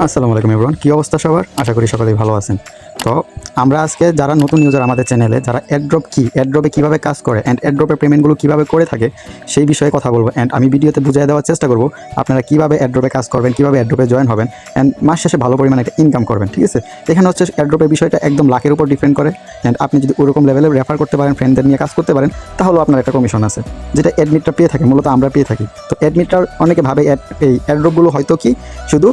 আসসালামু আলাইকুম এভরিওয়ান, কী অবস্থা সবার? আশা করি সকলেই ভালো আছেন। তো আমরা আজকে যারা নতুন ইউজার আমাদের চ্যানেলে, যারা অ্যাড্রপ কি, অ্যাড্রপে কীভাবে কাজ করে অ্যান্ড অ্যাড্রপের পেমেন্টগুলো কীভাবে করে থাকে সেই বিষয়ে কথা বলবো। অ্যান্ড আমি ভিডিওতে বুঝিয়ে দেওয়ার চেষ্টা করব আপনারা কীভাবে অ্যাড্রপে কাজ করবেন, কীভাবে অ্যাড্রপে জয়েন হবেন অ্যান্ড মাস শেষে ভালো পরিমাণে একটা ইনকাম করবেন। ঠিক আছে, এখানে হচ্ছে অ্যাড্রপের বিষয়টা একদম লাখের উপর ডিপেন্ড করে। অ্যান্ড আপনি যদি ওরকম লেভেলে রেফার করতে পারেন, ফ্রেন্ডদের নিয়ে কাজ করতে পারেন, তাহলেও আপনার একটা কমিশন আছে, যেটা অ্যাডমিটটা পেয়ে থাকে, মূলত আমরা পেয়ে থাকি। তো অ্যাডমিটটা অনেকে ভাবে এই অ্যাড্রপগুলো হয়তো কি শুধু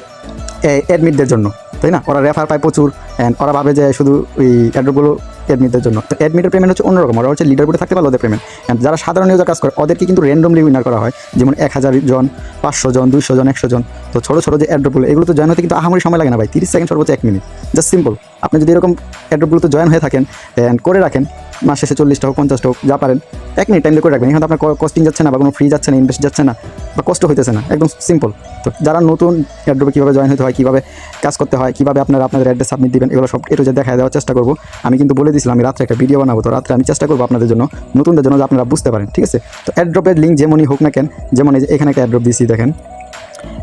অ্যাডমিটদের জন্য, তাই না? ওরা রেফার পায় প্রচুর অ্যান্ড ওরা ভাবে যে শুধু ওই অ্যাড্রপগুলো অ্যাডমিটদের জন্য। তো অ্যাডমিটের পেমেন্ট হচ্ছে অন্যরকম, ওরা হচ্ছে লিডার বোর্ডে থাকতে পারলে ওদের পেমেন্ট। অ্যান্ড যারা সাধারণ ইউজার কাজ করে ওদেরকে কিন্তু র্যান্ডমলি উইনার করা হয়, যেমন 1000 জন, 500 জন, 200 জন, 100 জন। তো ছোটো ছোটো যে অ্যাড্রপগুলো, এগুলো তো জয়েন হতে কিন্তু আহামরি সময় লাগে না ভাই, 30 সেকেন্ড সর্বোচ্চ 1 মিনিট, জাস্ট সিম্পল। আপনি যদি এরকম অ্যাড্রপগুলোতে জয়েন হয়ে থাকেন অ্যান্ড করে রাখেন, মাস শেষে 40টা হোক 50টা হোক যা পারেন, 1 মিনিট টাইম দিয়ে করে রাখবেন। এখানে আপনার কস্টিং যাচ্ছে না, বা কোনো ফ্রি যাচ্ছে না, ইনভেস্ট যাচ্ছে না, বা কষ্ট হইতেছে না, একদম সিম্পল। তো যারা নতুন অ্যাড্রপে কীভাবে জয়েন হতে হয়, কীভাবে কাজ করতে হয়, কীভাবে আপনারা আপনাদের অ্যাড্রেস সাবমিট দিবেন, এগুলো সব একটু যে দেখা দেওয়ার চেষ্টা করবো। আমি কিন্তু বলে দিয়েছিলাম আমি রাত্রে একটা ভিডিও বানাবো, তো রাত্রে আমি চেষ্টা করবো আপনাদের জন্য, নতুনদের জন্য, যে আপনারা বুঝতে পারেন। ঠিক আছে, তো অ্যাড্রপের লিঙ্ক যেমনই হোক না কেন, যেমন এই যে এখানে একটা অ্যাড্রপ দিয়েছি, দেখেন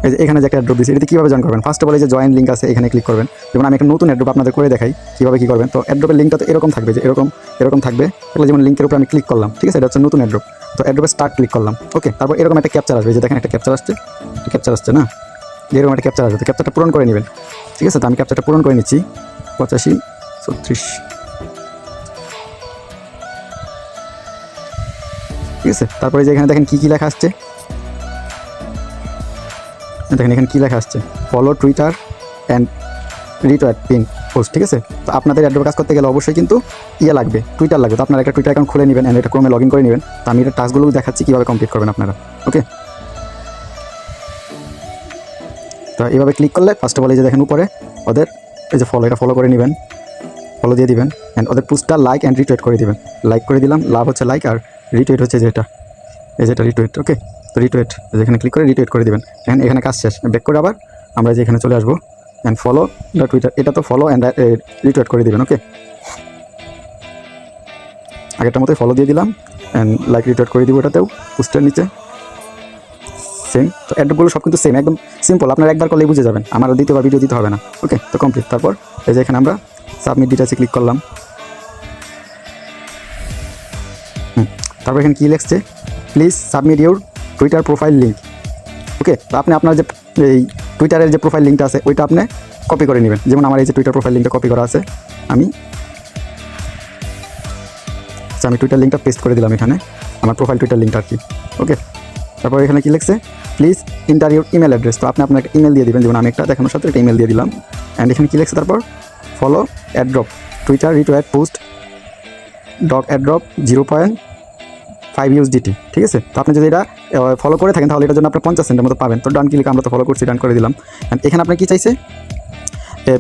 এই যে এখানে যে একটা অ্যাড্রপ দিয়েছি, এটাতে কীভাবে জয়েন করবেন? ফার্স্ট অফ অল এই যে জয়েন লিঙ্ক আছে, এখানে ক্লিক করবেন। যেমন আমি একটা নতুন অ্যাড্রপ আপনাদের করে দেখাই কীভাবে কী করবেন। তো অ্যাড্রপের লিঙ্কটা তো এরকম থাকবে, যে এরকম থাকবে। তাহলে যেমন লিঙ্কের উপরে আমি ক্লিক করলাম, ঠিক আছে, এটা হচ্ছে নতুন অ্যাড্রপ। তো অ্যাড্রপে স্টার্ট ক্লিক করলাম, ওকে। তারপর এরকম একটা ক্যাপচার আসবে, যে দেখেন একটা ক্যাপচার আসছে না, এরকম একটা ক্যাপচার আসবে। তো ক্যাপচারটা পূরণ করে নেবেন, ঠিক আছে। তো আমি ক্যাপচারটা পূরণ করে নিচ্ছি, 85 36, ঠিক আছে। তারপরে যে এখানে দেখেন কী লেখা আসছে, দেখেন এখানে কী লেখা আসছে, follow Twitter and retweet pin post, ঠিক আছে। তো আপনাদের অ্যাড্রপ কাজ করতে গেলে অবশ্যই কিন্তু লাগবে, টুইটার লাগবে। তো আপনারা একটা টুইটার অ্যাকাউন্ট খুলে নেবেন অ্যান্ড এটা ক্রোমে লগ ইন করে নেবেন। তো আমি এটা টাস্কগুলো দেখাচ্ছি কীভাবে কমপ্লিট করবেন আপনারা, ওকে। তো এইভাবে ক্লিক করলে ফার্স্ট অফ অল এই যে দেখেন উপরে ওদের এই যে ফলো, এটা ফলো করে নেবেন, ফলো দিয়ে দিবেন অ্যান্ড ওদের পোস্টটা লাইক অ্যান্ড রিটুইট করে দিবেন। লাইক করে দিলাম, লাভ হচ্ছে লাইক, আর রিটুইট হচ্ছে যেটা এই যেটা রিটুইট, ওকে। তো রিটুইট যেখানে ক্লিক করে রিটুইট করে দেবেন। এখানে কাজ শেষ, ব্যাক করে আবার আমরা যে এখানে চলে আসবো অ্যান্ড ফলো দ্য টুইটার, এটা তো ফলো অ্যান্ড রিটুইট করে দেবেন, ওকে। আগেরটার মতোই ফলো দিয়ে দিলাম অ্যান্ড লাইক রিটুইট করে দিব, এটাতেও পোস্টের নিচে সেম। তো অ্যাড্রপগুলো সব কিন্তু সেম, একদম সিম্পল, আপনারা একবার করলেই বুঝে যাবেন, আমার দ্বিতীয়বার ভিডিও দিতে হবে না, ওকে। তো কমপ্লিট। তারপর এই যে এখানে আমরা সাবমিট ডিটেলসে ক্লিক করলাম, তারপর এখানে কী লিখছে, please submit your Twitter profile link, okay. তো আপনি আপনার যে এই টুইটারের যে প্রোফাইল লিঙ্কটা আছে ওইটা আপনি কপি করে নেবেন। যেমন আমার এই যে টুইটার প্রোফাইল লিঙ্কটা কপি করা আছে, আমি টুইটার লিঙ্কটা পেস্ট করে দিলাম এখানে, আমার প্রোফাইল টুইটার লিঙ্কটা আর কি, ওকে। তারপর এখানে কী লিখছে, please inter your email address. তো আপনি আপনার একটা ইমেল দিয়ে দেবেন, যেমন আমি একটা দেখানোর সাথে একটা ইমেল দিয়ে দিলাম অ্যান্ড এখানে কী লিখছে, তারপর follow airdrop Twitter retweet post ডক অ্যাড্রপ 0.5 USDT, ঠিক আছে। তো আপনি যদি এটা ফলো করে থাকেন তাহলে এটার জন্য আপনি 50 সেন্টের মতো পাবেন। তো ডান ক্লিক, আমরা তো ফলো করছি, ডান করে দিলাম। অ্যান্ড এখানে আপনি কী চাইছে,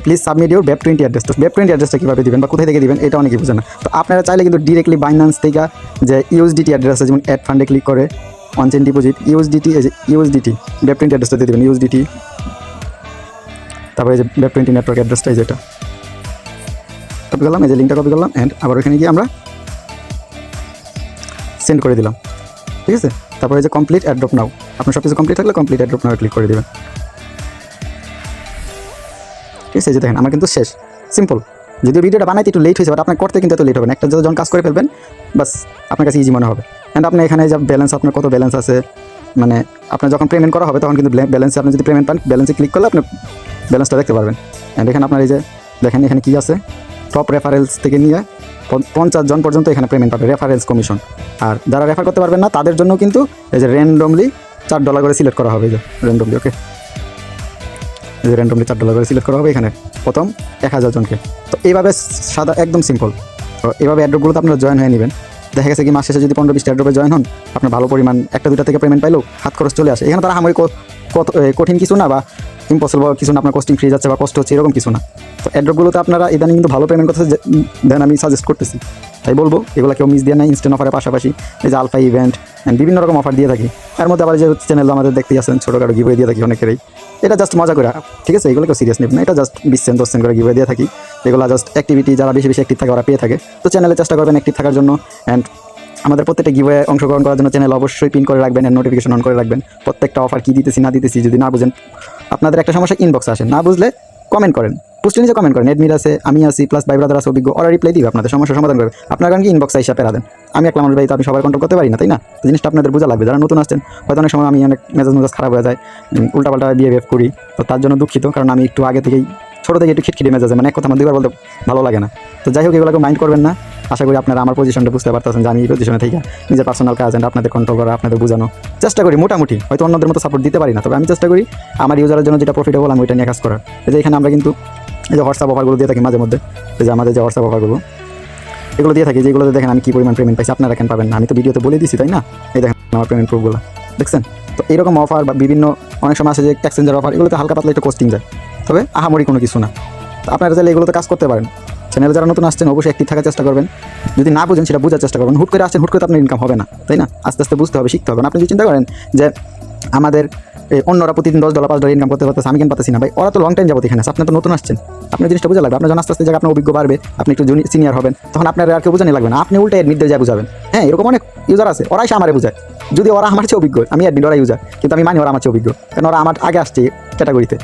please submit your web 20 address. তো ওয়েব 20 অ্যাড্রেসটা কীভাবে দিবেন বা কোথায় থেকে দিবেন এটা অনেকেই বুঝে না। তো আপনারা চাইলে কিন্তু ডিরেক্টলি বাইন্যান্স থেকে যে USDT অ্যাড্রেস আছে, যেমন অ্যাড ফান্ডে ক্লিক করে অন চেইন ডিপোজিট USDT, এই যে USDT ওয়েব 20 অ্যাড্রেসটা দিয়ে দেবেন, USDT। তারপরে এই যে ওয়েব 20 নেটওয়ার্ক অ্যাড্রেসটা, এই যেটা কপি করলাম, এই যে লিঙ্কটা কপি করলাম অ্যান্ড আবার ওখানে গিয়ে আমরা সেন্ড করে দিলাম, ঠিক আছে। তারপরে যে কমপ্লিট অ্যাড্রপ নাও, আপনার সব কিছু কমপ্লিট থাকলে কমপ্লিট অ্যাড্রপ নাও ক্লিক করে দেবেন, ঠিক আছে। যে দেখেন আমার কিন্তু শেষ, সিম্পল। যদিও ভিডিওটা বানাইতে একটু লেট হয়েছে, বাট আপনার করতে কিন্তু এত লেট হবে না, একটা যখন কাজ করে ফেলবেন বাস আপনার কাছে ইজি মনে হবে। অ্যান্ড আপনি এখানে যা ব্যালেন্স, আপনার কত ব্যালেন্স আছে, মানে আপনার যখন পেমেন্ট করা হবে তখন কিন্তু ব্যালেন্সে আপনি যদি পেমেন্ট পান, ব্যালেন্সে ক্লিক করলে আপনি ব্যালেন্সটা দেখতে পারবেন। অ্যান্ড এখানে আপনার এই যে দেখেন এখানে কী আছে, টপ রেফারেন্স থেকে নিয়ে 50 জন পর্যন্ত এখানে পেমেন্ট পাবে, রেফারেন্স কমিশন। আর যারা রেফার করতে পারবেন না তাদের জন্য কিন্তু এই যে র্যান্ডমলি $4 করে সিলেক্ট করা হবে, এই যে র্যান্ডমলি, ওকে। এই যে র্যান্ডমলি $4 করে সিলেক্ট করা হবে এখানে প্রথম 1000 জনকে। তো এইভাবে সাদা একদম সিম্পল। তো এইভাবে অ্যাড্রপগুলোতে আপনারা জয়েন হয়ে নেবেন। দেখা গেছে কি মাস শেষে যদি 15-20টা অ্যাড্রপে জয়েন হন, আপনার ভালো পরিমাণ 1-2টা থেকে পেমেন্ট পাইলেও হাত খরচ চলে আসে। এখানে তারা আমার কঠিন কিছু না বা ইম্পসিবল কিছু না, আপনার কস্টিং ফ্রি যাচ্ছে বা কষ্ট হচ্ছে এরকম কিছু না। তো অ্যাড্রপগুলোতে আপনারা ইদানিং কিন্তু ভালো পেমেন্ট করতে দেন, আমি সাজেস্ট করতেছি। তাই বলবো এগুলো কেউ মিস দিয়ে না। ইনস্ট্যান্ট অফারের পাশাপাশি এই যে আলফা ইভেন্ট অ্যান্ড বিভিন্ন রকম অফার দিয়ে থাকি। এর মধ্যে আবার যে চ্যানেল আমাদের দেখতেই আছেন, ছোটোখাটো গিভওয়ে দিয়ে থাকি অনেকেরই। এটা জাস্ট মজা করে, ঠিক আছে, এগুলো কেউ সিরিয়াস নেবেন না। এটা জাস্ট 20 সেন্ট 10 সেন্ট করে গিভওয়ে দিয়ে থাকি। এগুলো জাস্ট অ্যাক্টিভিটি, যারা বেশি অ্যাক্টিভ থাকে ওরা পেয়ে থাকে। তো চ্যানেলে চেষ্টা করবেন অ্যাক্টিভ থাকার জন্য অ্যান্ড আমাদের প্রত্যেকটা গিভওয়ে অংশগ্রহণ করার জন্য চ্যানেল অবশ্যই পিন করে রাখবেন, এর নোটিফিকেশন অন করে রাখবেন। প্রত্যেকটা অফার কী দিতেছি না দিতেছি যদি না বুঝেন, আপনাদের একটা সমস্যা ইনবক্সে আসেন, না বুঝলে কমেন্ট করেন, পোস্টে নিজে কমেন্ট করেন, এডমিন আছে, আমি আছি, প্লাস ভাই ব্রাদার আছে অভিজ্ঞ, ওরা রিপ্লাই দিবে, আপনাদের সমস্যার সমাধান করবে। আপনার কারণ কি ইনবক্সে হিসাবে পেরা দেন। আমি একলা মানুষ ভাই, তো আমি সবার কন্ট্রোল করতে পারি না, তাই না? তো জিনিসটা আপনাদের বোঝা লাগবে। যারা নতুন আসছেন হয়তো অনেক সময় আমি অনেক মেজাজ খারাপ হয়ে যায়, উল্টাপাল্টা বিহেভ করি, তো তার জন্য দুঃখিত। কারণ আমি একটু আগে থেকেই ছোটো থেকে একটু খিটখিটে মেজাজে, মানে এক কথা আমার দুবার বলতে ভালো লাগে না। তো যাই হোক, এগুলোকে মাইন্ড করবেন না। আশা করি আপনারা আমার পজিশনটা বুঝতে পারতেছেন যে আমি এই পজিশনে থেকে নিজের পার্সোনাল কাজ এন্ড আপনাদের কন্ট্রোল করা, আপনাদের বোঝানো চেষ্টা করি মোটামুটি। হয়তো অন্যদের মতো সাপোর্ট দিতে পারি না, তবে আমি চেষ্টা করি আমার ইউজারের জন্য যেটা প্রফিটেবল আমি ওইটা নিয়ে কাজ করার। এই যে এখানে আমরা কিন্তু এই যে হোয়াটসঅ্যাপ অফারগুলো দিয়ে থাকি মাঝে মধ্যে, এই যে আমাদের যে হোয়াটসঅ্যাপ অফারগুলো এগুলো দিয়ে থাকি, যেগুলোতে দেখেন আমি কী পরিমাণ পেমেন্ট পাইছি, আপনারা কেন পাবেন না? আমি তো ভিডিওতে বলে দিচ্ছি, তাই না? এই দেখেন আমার পেমেন্ট প্রুফগুলো দেখছেন। তো এরকম অফার বা বিভিন্ন অনেক সময় আছে যে এক্সচেঞ্জের অফার, এগুলোতে হালকা পাতলা একটু কোস্টিং যায়, তবে আহামরি কোনো কিছু না। তো আপনারা চাইলে এগুলোতে কাজ করতে পারেন। চ্যানেলে যারা নতুন আসছেন অবশ্যই অ্যাক্টিভ থাকার চেষ্টা করবেন। যদি না বুঝেন সেটা বোঝার চেষ্টা করবেন। হুট করে আসছেন, হুট করে আপনার ইনকাম হবে না, তাই না? আস্তে আস্তে বুঝতে হবে, শিখতে হবে। আপনি যদি চিন্তা করেন যে আমাদের অন্যরা প্রতিদিন $10 $5 ইনকাম করতে পারতেছে, আমি কেন পাচ্ছি না? ভাই ওরা তো লং টাইম যাবত এখানে আছে, আপনি তো নতুন আসছেন, আপনার জিনিসটা বোঝা লাগবে। আপনার যখন আস্তে আস্তে জায়গা আপনার অভিজ্ঞ বাড়বে, আপনি একটু সিনিয়র হবেন, তখন আপনার আর কেউ বোঝানি লাগবে না, আপনি উল্টে অ্যাডমিটদের যা বুঝাবেন। হ্যাঁ, এরকম অনেক ইউজার আছে, ওরাই সে আমারে বুঝায়, যদি ওরা আমার চেয়ে অভিজ্ঞ, আমি অ্যাডমিট, ওরা ইউজার, কিন্তু আমি মানি ওরা আমার চেয়ে অভিজ্ঞ, কারণ ওরা আমার আগে আসছে ক্যাটাগরিতে।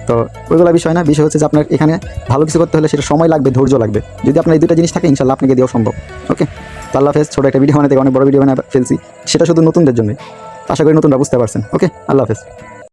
তো ওইগুলো বিষয় না, বিষয় হচ্ছে যে আপনার এখানে ভালো কিছু করতে হলে সেটা সময় লাগবে, ধৈর্য লাগবে। যদি আপনার এই দুটো জিনিস থাকে, ইনশাল্লাহ আপনাকে দেওয়া সম্ভব। ওকে, তো আল্লাহ হাফেজ। ছোটো একটা ভিডিও বানাতে অনেক বড় ভিডিও বানিয়ে ফেলছি, সেটা শুধু নতুনদের জন্যই। আশা করি নতুনরা বুঝতে পারছেন। ওকে, আল্লাহ হাফেজ।